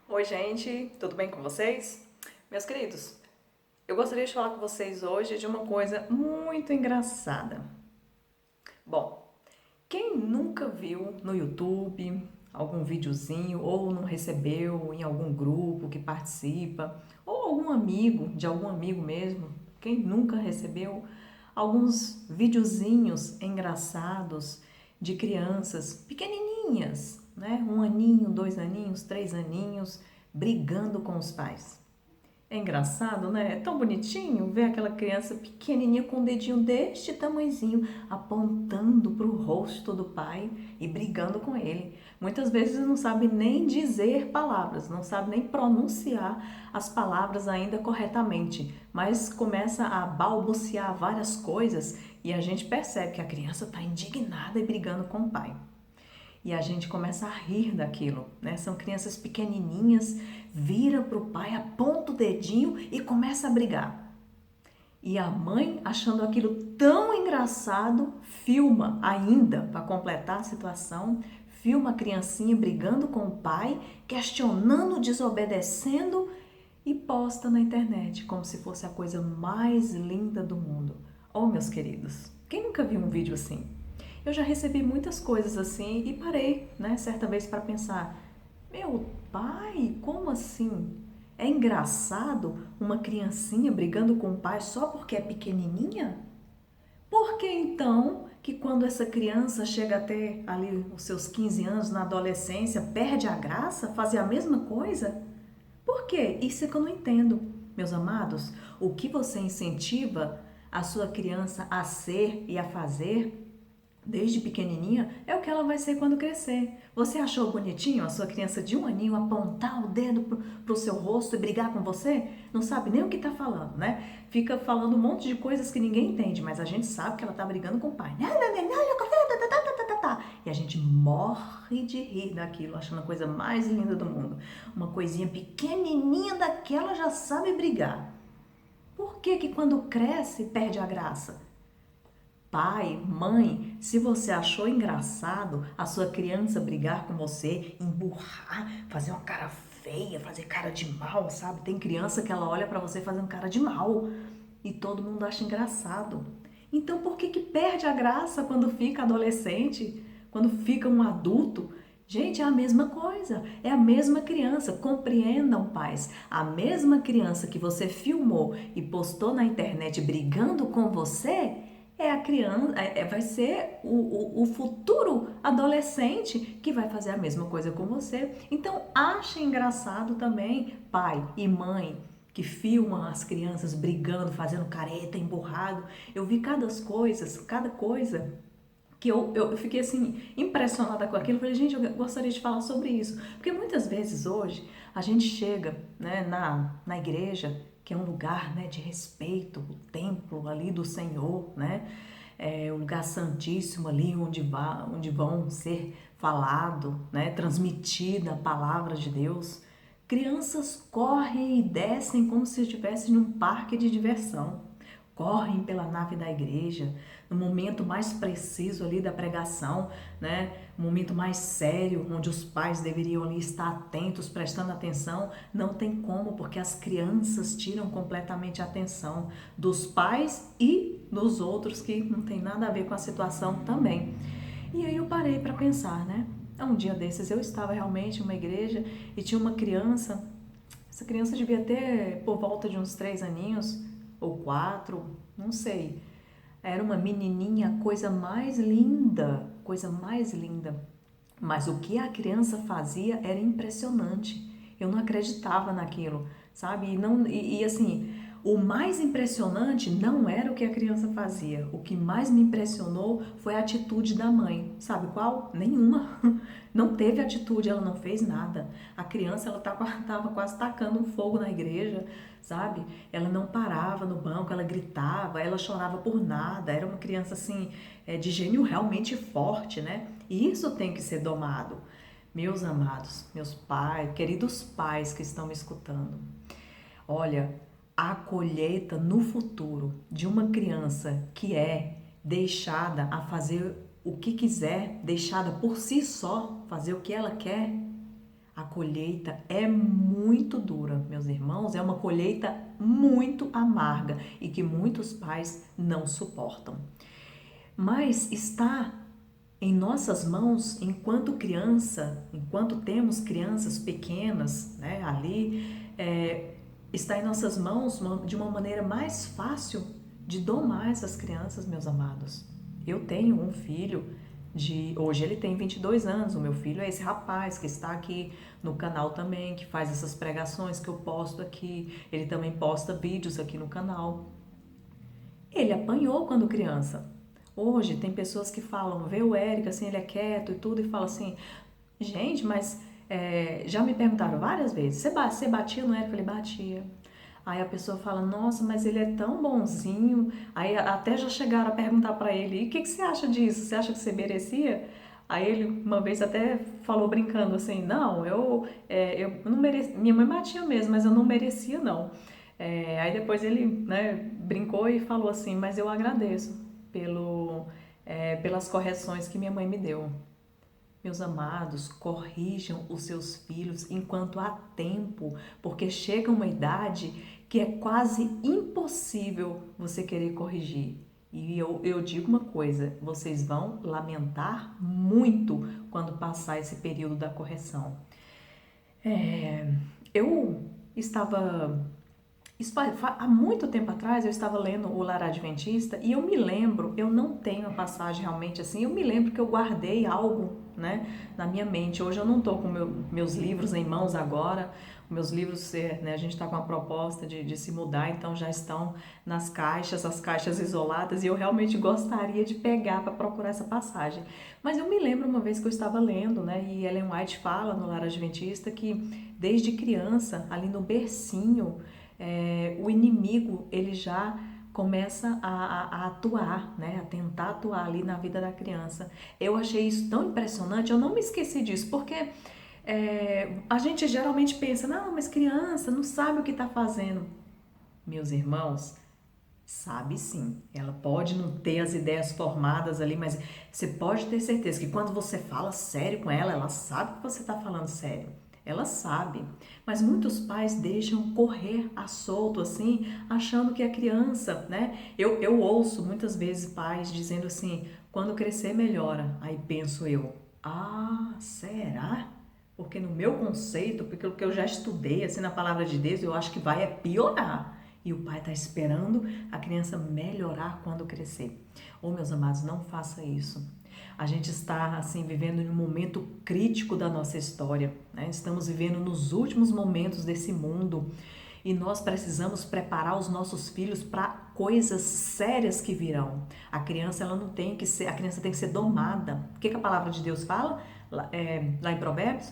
Oi, gente, tudo bem com vocês? Meus queridos, eu gostaria de falar com vocês hoje de uma coisa muito engraçada. Bom, quem nunca viu no YouTube algum videozinho ou não recebeu em algum grupo que participa, ou algum amigo, de algum amigo mesmo, quem nunca recebeu alguns videozinhos engraçados de crianças pequenininhas, né? 1 aninho, 2 aninhos, 3 aninhos, brigando com os pais. É engraçado, né? É tão bonitinho ver aquela criança pequenininha com o dedinho deste tamanhozinho apontando para o rosto do pai e brigando com ele. Muitas vezes não sabe nem dizer palavras, não sabe nem pronunciar as palavras ainda corretamente, mas começa a balbuciar várias coisas e a gente percebe que a criança está indignada e brigando com o pai. E a gente começa a rir daquilo, né? São crianças pequenininhas, vira pro pai, aponta o dedinho e começa a brigar. E a mãe, achando aquilo tão engraçado, filma ainda, para completar a situação, filma a criancinha brigando com o pai, questionando, desobedecendo e posta na internet, como se fosse a coisa mais linda do mundo. Oh, meus queridos, quem nunca viu um vídeo assim? Eu já recebi muitas coisas assim e parei, né, certa vez para pensar: meu pai, como assim? É engraçado uma criancinha brigando com o pai só porque é pequenininha? Por que então que quando essa criança chega até ali os seus 15 anos, na adolescência, perde a graça, fazer a mesma coisa? Por quê? Isso é que eu não entendo. Meus amados, o que você incentiva a sua criança a ser e a fazer desde pequenininha é o que ela vai ser quando crescer. Você achou bonitinho a sua criança de 1 aninho apontar o dedo pro seu rosto e brigar com você? Não sabe nem o que tá falando, né? Fica falando um monte de coisas que ninguém entende, mas a gente sabe que ela tá brigando com o pai. E a gente morre de rir daquilo, achando a coisa mais linda do mundo. Uma coisinha pequenininha daquela já sabe brigar. Por que que quando cresce perde a graça? Pai, mãe, se você achou engraçado a sua criança brigar com você, emburrar, fazer uma cara feia, fazer cara de mal, sabe? Tem criança que ela olha pra você fazendo cara de mal e todo mundo acha engraçado. Então por que que perde a graça quando fica adolescente, quando fica um adulto? Gente, é a mesma coisa, é a mesma criança. Compreendam, pais. A mesma criança que você filmou e postou na internet brigando com você é a criança, vai ser o futuro adolescente que vai fazer a mesma coisa com você. Então, acha engraçado também, pai e mãe, que filmam as crianças brigando, fazendo careta, emburrado. Eu vi cada coisa que eu fiquei assim impressionada com aquilo. Falei, gente, eu gostaria de falar sobre isso, porque muitas vezes hoje a gente chega, né, na igreja, que é um lugar, né, de respeito, o templo ali do Senhor, né, é o lugar santíssimo ali onde vão ser falado, né, transmitida a palavra de Deus. Crianças correm e descem como se estivessem em um parque de diversão, correm pela nave da igreja, no momento mais preciso ali da pregação, né? Um momento mais sério, onde os pais deveriam ali estar atentos, prestando atenção, não tem como, porque as crianças tiram completamente a atenção dos pais e dos outros que não tem nada a ver com a situação também. E aí eu parei para pensar, né? Um dia desses eu estava realmente em uma igreja e tinha uma criança. Essa criança devia ter por volta de uns 3 aninhos ou 4, não sei. Era uma menininha, coisa mais linda, coisa mais linda. Mas o que a criança fazia era impressionante. Eu não acreditava naquilo, sabe? E assim, o mais impressionante não era o que a criança fazia. O que mais me impressionou foi a atitude da mãe. Sabe qual? Nenhuma. Não teve atitude, ela não fez nada. A criança, ela tava quase tacando um fogo na igreja, sabe? Ela não parava no banco, ela gritava, ela chorava por nada. Era uma criança assim, de gênio realmente forte, né? E isso tem que ser domado. Meus amados, meus pais, queridos pais que estão me escutando, olha, a colheita no futuro de uma criança que é deixada a fazer o que quiser, deixada por si só fazer o que ela quer, A colheita é muito dura, meus irmãos, é uma colheita muito amarga e que muitos pais não suportam. Mas está em nossas mãos, enquanto criança, enquanto temos crianças pequenas, né, ali, está em nossas mãos de uma maneira mais fácil de domar essas crianças, meus amados. Eu tenho um filho hoje ele tem 22 anos, o meu filho é esse rapaz que está aqui no canal também, que faz essas pregações que eu posto aqui, ele também posta vídeos aqui no canal. Ele apanhou quando criança. Hoje tem pessoas que falam, vê o Érico, assim, ele é quieto e tudo, e fala assim, gente, mas já me perguntaram várias vezes, você batia no Érico? Ele batia. Aí a pessoa fala, nossa, mas ele é tão bonzinho. Aí até já chegaram a perguntar pra ele, e o que você acha disso? Você acha que você merecia? Aí ele uma vez até falou brincando assim, não, eu não merecia, minha mãe batia mesmo, mas eu não merecia não. Aí depois ele, né, brincou e falou assim, mas eu agradeço pelas correções que minha mãe me deu. Meus amados, corrijam os seus filhos enquanto há tempo, porque chega uma idade que é quase impossível você querer corrigir. E eu digo uma coisa, vocês vão lamentar muito quando passar esse período da correção. Eu estava há muito tempo atrás eu estava lendo o Lar Adventista e eu me lembro, eu não tenho a passagem realmente assim, eu me lembro que eu guardei algo, né, na minha mente. Hoje eu não estou com meus livros em mãos agora, meus livros, né, a gente está com a proposta de se mudar, então já estão nas caixas, as caixas isoladas, e eu realmente gostaria de pegar para procurar essa passagem. Mas eu me lembro uma vez que eu estava lendo, né, e Ellen White fala no Lar Adventista que desde criança, ali no bercinho, o inimigo ele já começa a atuar, né, a tentar atuar ali na vida da criança. Eu achei isso tão impressionante, eu não me esqueci disso, porque a gente geralmente pensa, não, mas criança não sabe o que está fazendo. Meus irmãos, sabe sim, ela pode não ter as ideias formadas ali, mas você pode ter certeza que quando você fala sério com ela, ela sabe que você está falando sério. Ela sabe, mas muitos pais deixam correr a solto assim, achando que a criança, né? Eu ouço muitas vezes pais dizendo assim, quando crescer melhora. Aí penso eu, será? Porque no meu conceito, porque o que eu já estudei assim na palavra de Deus, eu acho que vai piorar. E o pai está esperando a criança melhorar quando crescer. Meus amados, não faça isso. A gente está assim vivendo em um momento crítico da nossa história, né? Estamos vivendo nos últimos momentos desse mundo e nós precisamos preparar os nossos filhos para coisas sérias que virão. A criança ela não tem que ser, a criança tem que ser domada. O que a palavra de Deus fala lá em Provérbios?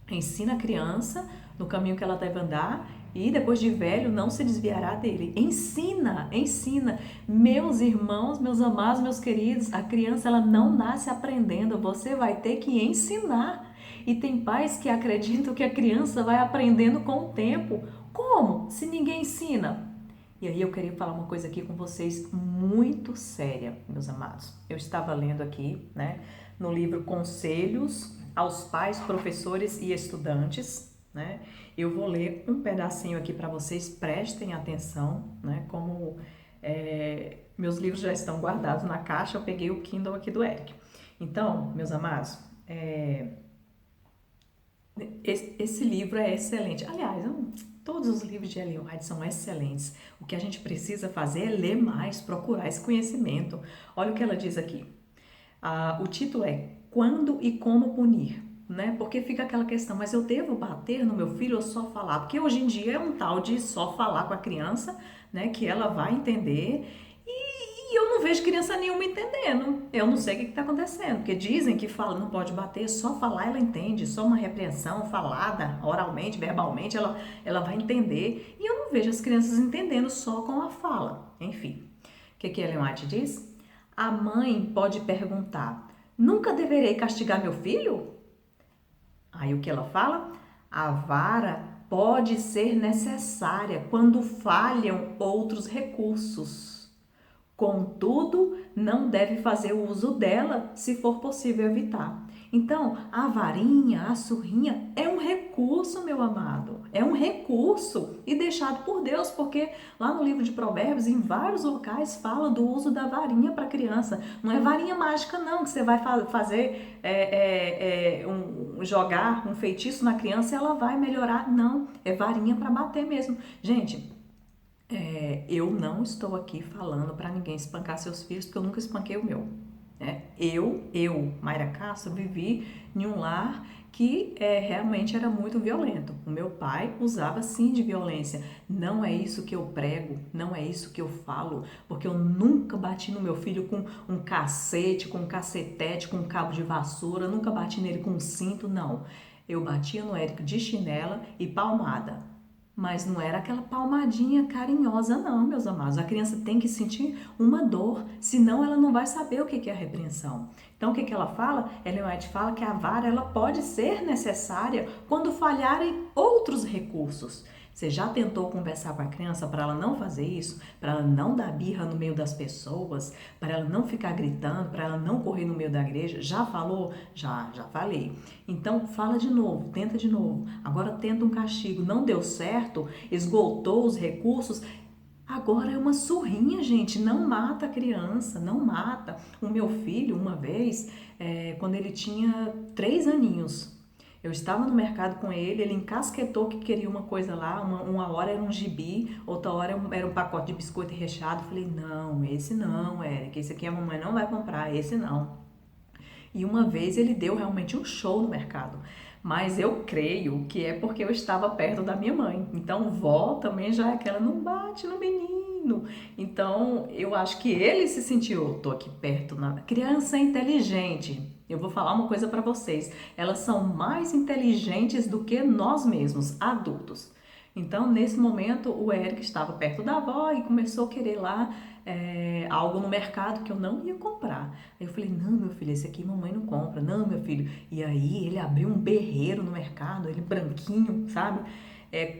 Ensina a criança no caminho que ela deve andar e depois de velho não se desviará dele. Ensina, ensina. Meus irmãos, meus amados, meus queridos, a criança ela não nasce aprendendo, você vai ter que ensinar. E tem pais que acreditam que a criança vai aprendendo com o tempo. Como? Se ninguém ensina. E aí eu queria falar uma coisa aqui com vocês muito séria, meus amados. Eu estava lendo aqui, né, no livro Conselhos aos Pais, Professores e Estudantes, né? Eu vou ler um pedacinho aqui para vocês, prestem atenção, né? Como meus livros já estão guardados na caixa, eu peguei o Kindle aqui do Eric. Então, meus amados, esse livro é excelente. Aliás, todos os livros de Ellen White são excelentes. O que a gente precisa fazer é ler mais, procurar esse conhecimento. Olha o que ela diz aqui. O título é Quando e Como Punir, né? Porque fica aquela questão, mas eu devo bater no meu filho ou só falar? Porque hoje em dia é um tal de só falar com a criança, né? Que ela vai entender e eu não vejo criança nenhuma entendendo. Eu não sei o que está acontecendo, porque dizem que fala, não pode bater, só falar ela entende, só uma repreensão falada oralmente, verbalmente, ela vai entender. E eu não vejo as crianças entendendo só com a fala. Enfim, o que a Ellen White diz? A mãe pode perguntar, nunca deverei castigar meu filho? Aí o que ela fala? A vara pode ser necessária quando falham outros recursos. Contudo, não deve fazer uso dela se for possível evitar. Então, a varinha, a surrinha é um recurso recurso, meu amado. É um recurso e deixado por Deus, porque lá no livro de Provérbios, em vários locais, fala do uso da varinha para criança. Não é varinha mágica, não, que você vai fazer, jogar um feitiço na criança e ela vai melhorar. Não, é varinha para bater mesmo. Gente, eu não estou aqui falando para ninguém espancar seus filhos, porque eu nunca espanquei o meu. Né? Mayra Castro, vivi em um lar que realmente era muito violento. O meu pai usava sim de violência. Não é isso que eu prego, não é isso que eu falo, porque eu nunca bati no meu filho com um cacete, com um cacetete, com um cabo de vassoura, nunca bati nele com um cinto, não. Eu batia no Érico de chinela e palmada. Mas não era aquela palmadinha carinhosa não, meus amados. A criança tem que sentir uma dor, senão ela não vai saber o que é a repreensão. Então, o que ela fala? Ellen White fala que a vara ela pode ser necessária quando falharem outros recursos. Você já tentou conversar com a criança para ela não fazer isso? Para ela não dar birra no meio das pessoas? Para ela não ficar gritando? Para ela não correr no meio da igreja? Já falou? Já falei. Então, fala de novo, tenta de novo. Agora tenta um castigo. Não deu certo? Esgotou os recursos? Agora é uma surrinha, gente. Não mata a criança, não mata. O meu filho, uma vez, quando ele tinha 3 aninhos, eu estava no mercado com ele encasquetou que queria uma coisa lá, uma hora era um gibi, outra hora era um pacote de biscoito recheado. Falei, não, esse não, Eric, esse aqui a mamãe não vai comprar, esse não. E uma vez ele deu realmente um show no mercado. Mas eu creio que é porque eu estava perto da minha mãe. Então, vó também já é aquela, não bate no menino. Então, eu acho que ele se sentiu, tô aqui perto. Criança é inteligente. Eu vou falar uma coisa para vocês. Elas são mais inteligentes do que nós mesmos, adultos. Então, nesse momento, o Eric estava perto da avó e começou a querer lá algo no mercado que eu não ia comprar. Aí eu falei, não, meu filho, esse aqui mamãe não compra. Não, meu filho. E aí ele abriu um berreiro no mercado, ele branquinho, sabe?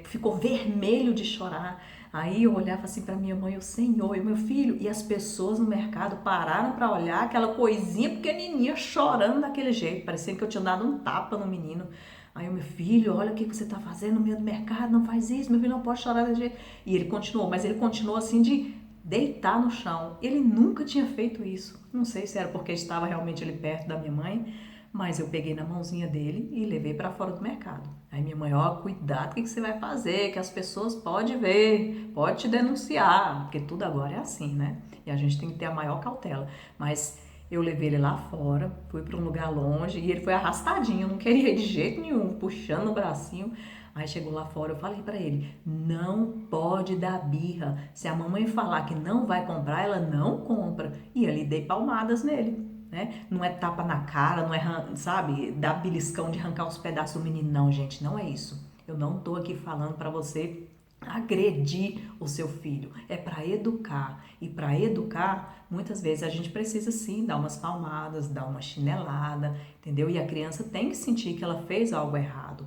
Ficou vermelho de chorar. Aí eu olhava assim para minha mãe, o Senhor, e meu filho, e as pessoas no mercado pararam para olhar aquela coisinha pequenininha chorando daquele jeito, parecia que eu tinha dado um tapa no menino. Aí o meu filho, olha o que você está fazendo no meio do mercado, não faz isso, meu filho não pode chorar desse jeito. E ele continuou, mas ele continuou assim de deitar no chão. Ele nunca tinha feito isso. Não sei se era porque estava realmente ali perto da minha mãe, mas eu peguei na mãozinha dele e levei para fora do mercado. Aí minha mãe, ó, cuidado, o que você vai fazer? Que as pessoas podem ver, pode te denunciar, porque tudo agora é assim, né? E a gente tem que ter a maior cautela. Mas eu levei ele lá fora, fui para um lugar longe e ele foi arrastadinho, não queria ir de jeito nenhum, puxando o bracinho. Aí chegou lá fora, eu falei para ele, não pode dar birra. Se a mamãe falar que não vai comprar, ela não compra. E ali dei palmadas nele. Né? Não é tapa na cara, não é, sabe, dar beliscão de arrancar os pedaços do menino, não, gente, não é isso. Eu não tô aqui falando para você agredir o seu filho, é para educar. E para educar, muitas vezes a gente precisa sim dar umas palmadas, dar uma chinelada, entendeu? E a criança tem que sentir que ela fez algo errado.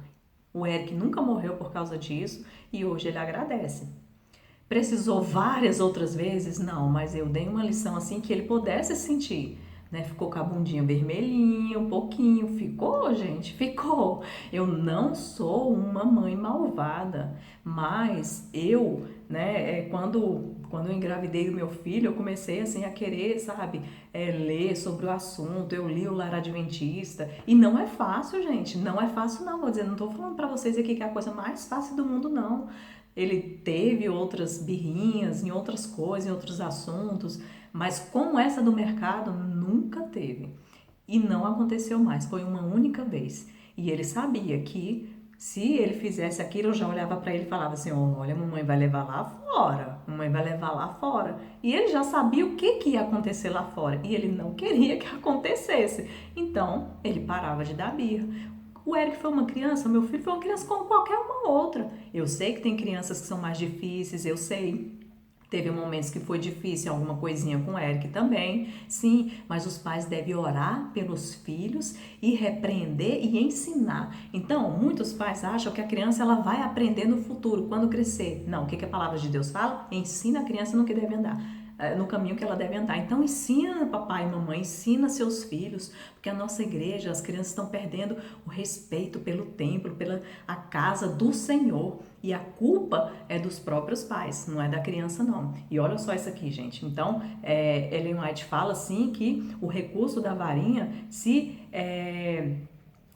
O Eric nunca morreu por causa disso e hoje ele agradece. Precisou várias outras vezes? Não, mas eu dei uma lição assim que ele pudesse sentir. Né? Ficou com a bundinha vermelhinha, um pouquinho. Ficou, gente? Ficou. Eu não sou uma mãe malvada, mas eu, né, quando eu engravidei do meu filho, eu comecei assim a querer, sabe, ler sobre o assunto. Eu li o Lar Adventista e não é fácil, gente. Não é fácil, não. Vou dizer, não tô falando pra vocês aqui que é a coisa mais fácil do mundo, não. Ele teve outras birrinhas em outras coisas, em outros assuntos, mas como essa do mercado, nunca teve. E não aconteceu mais, foi uma única vez. E ele sabia que se ele fizesse aquilo, eu já olhava para ele e falava assim, olha, mamãe vai levar lá fora, mamãe vai levar lá fora. E ele já sabia o que ia acontecer lá fora, e ele não queria que acontecesse. Então, ele parava de dar birra. O Eric foi uma criança, meu filho foi uma criança como qualquer uma outra. Eu sei que tem crianças que são mais difíceis, eu sei. Teve momentos que foi difícil, alguma coisinha com o Eric também, sim, mas os pais devem orar pelos filhos e repreender e ensinar. Então, muitos pais acham que a criança ela vai aprender no futuro, quando crescer. Não, o que a palavra de Deus fala? Ensina a criança no que deve andar, no caminho que ela deve andar. Então ensina papai e mamãe, ensina seus filhos, porque a nossa igreja, as crianças estão perdendo o respeito pelo templo, pela a casa do Senhor. E a culpa é dos próprios pais, não é da criança não. E olha só isso aqui, gente. Então, Ellen White fala assim que o recurso da varinha,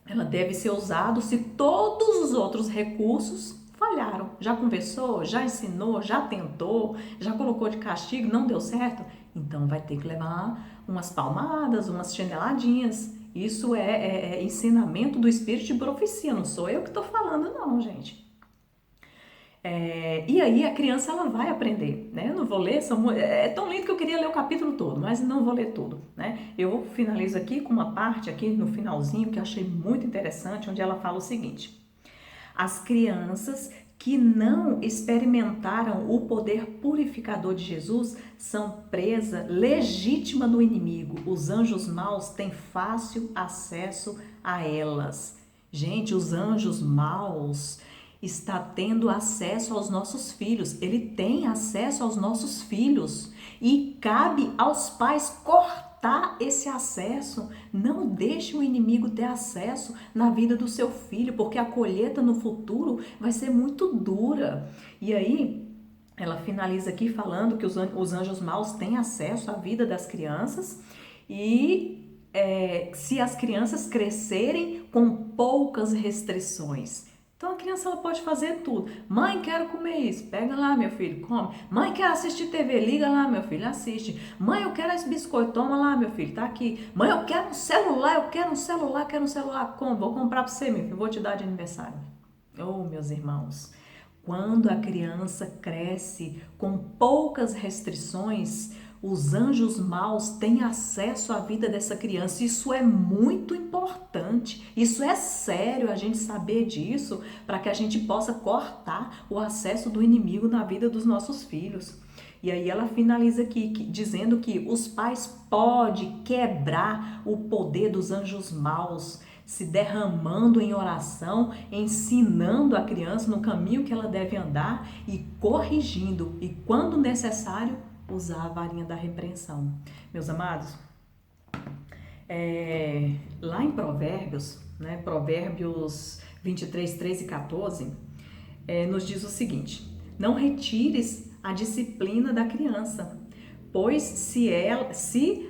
ela deve ser usada se todos os outros recursos falharam. Já conversou, já ensinou, já tentou, já colocou de castigo, não deu certo? Então vai ter que levar umas palmadas, umas chineladinhas. Isso é ensinamento do espírito de profecia, não sou eu que estou falando não, gente. E aí a criança ela vai aprender, né? Eu não vou ler, é tão lindo que eu queria ler o capítulo todo, mas não vou ler tudo, né? Eu finalizo aqui com uma parte aqui no finalzinho que eu achei muito interessante, onde ela fala o seguinte: as crianças que não experimentaram o poder purificador de Jesus são presa legítima do inimigo. Os anjos maus têm fácil acesso a elas. Gente, os anjos maus está tendo acesso aos nossos filhos. Ele tem acesso aos nossos filhos e cabe aos pais cortar esse acesso. Não deixe o inimigo ter acesso na vida do seu filho, porque a colheita no futuro vai ser muito dura. E aí, ela finaliza aqui falando que os anjos maus têm acesso à vida das crianças e se as crianças crescerem com poucas restrições. Então a criança ela pode fazer tudo. Mãe, quero comer isso. Pega lá, meu filho, come. Mãe, quero assistir TV. Liga lá, meu filho, assiste. Mãe, eu quero esse biscoito. Toma lá, meu filho, tá aqui. Mãe, eu quero um celular, quero um celular. Como? Vou comprar pra você, meu filho. Vou te dar de aniversário. Oh, meus irmãos, quando a criança cresce com poucas restrições, os anjos maus têm acesso à vida dessa criança. Isso é muito importante. Isso é sério a gente saber disso para que a gente possa cortar o acesso do inimigo na vida dos nossos filhos. E aí ela finaliza aqui dizendo que os pais podem quebrar o poder dos anjos maus, se derramando em oração, ensinando a criança no caminho que ela deve andar e corrigindo, e quando necessário, usar a varinha da repreensão. Meus amados, lá em Provérbios, né, Provérbios 23, 13 e 14, nos diz o seguinte: não retires a disciplina da criança, pois se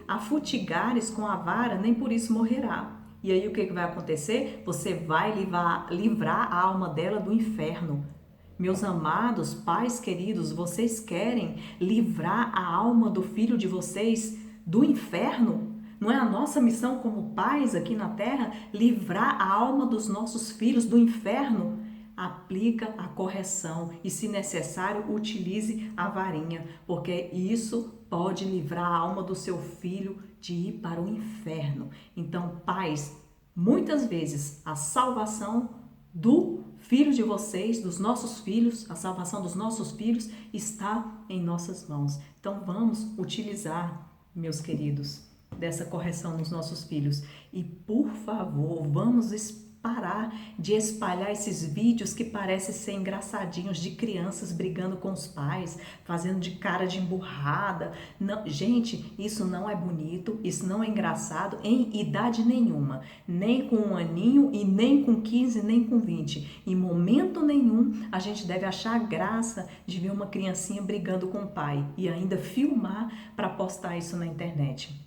a futigares com a vara, nem por isso morrerá. E aí o que vai acontecer? Você vai livrar a alma dela do inferno. Meus amados pais queridos, vocês querem livrar a alma do filho de vocês do inferno? Não é a nossa missão como pais aqui na terra livrar a alma dos nossos filhos do inferno? Aplica a correção e, se necessário, utilize a varinha, porque isso pode livrar a alma do seu filho de ir para o inferno. Então, pais, muitas vezes a salvação do filho de vocês, dos nossos filhos, a salvação dos nossos filhos está em nossas mãos. Então vamos utilizar, meus queridos, dessa correção nos nossos filhos. E por favor, vamos parar de espalhar esses vídeos que parecem ser engraçadinhos de crianças brigando com os pais, fazendo de cara de emburrada. Não, gente, isso não é bonito, isso não é engraçado em idade nenhuma, nem com 1 aninho e nem com 15, nem com 20. Em momento nenhum a gente deve achar graça de ver uma criancinha brigando com o pai e ainda filmar para postar isso na internet.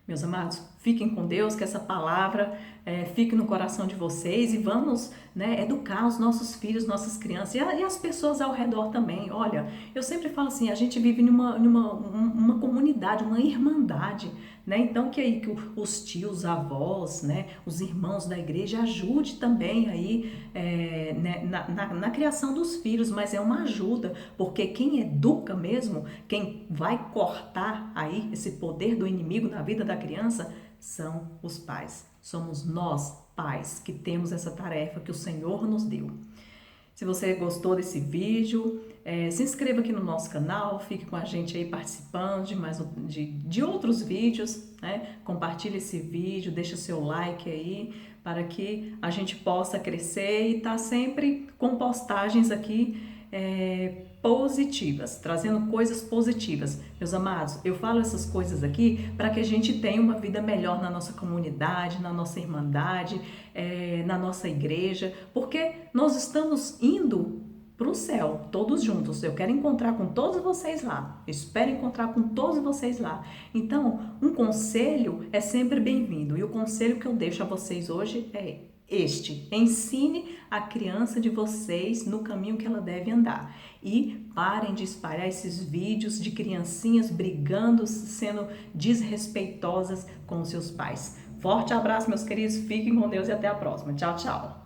Meus amados, fiquem com Deus, que essa palavra fique no coração de vocês e vamos, né, educar os nossos filhos, nossas crianças e as pessoas ao redor também. Olha, eu sempre falo assim, a gente vive numa comunidade, uma irmandade, né? Então que os tios, avós, né, os irmãos da igreja ajude também aí né, na criação dos filhos, mas é uma ajuda, porque quem educa mesmo, quem vai cortar aí esse poder do inimigo na vida da criança são os pais. Somos nós, pais, que temos essa tarefa que o Senhor nos deu. Se você gostou desse vídeo, se inscreva aqui no nosso canal, fique com a gente aí participando de outros vídeos, né? Compartilhe esse vídeo, deixa seu like aí, para que a gente possa crescer e estar sempre com postagens aqui positivas, trazendo coisas positivas. Meus amados, eu falo essas coisas aqui para que a gente tenha uma vida melhor na nossa comunidade, na nossa irmandade, na nossa igreja, porque nós estamos indo para o céu, todos juntos. Eu quero encontrar com todos vocês lá. Eu espero encontrar com todos vocês lá. Então, um conselho é sempre bem-vindo. E o conselho que eu deixo a vocês hoje é este: ensine a criança de vocês no caminho que ela deve andar. E parem de espalhar esses vídeos de criancinhas brigando, sendo desrespeitosas com os seus pais. Forte abraço, meus queridos. Fiquem com Deus e até a próxima. Tchau, tchau.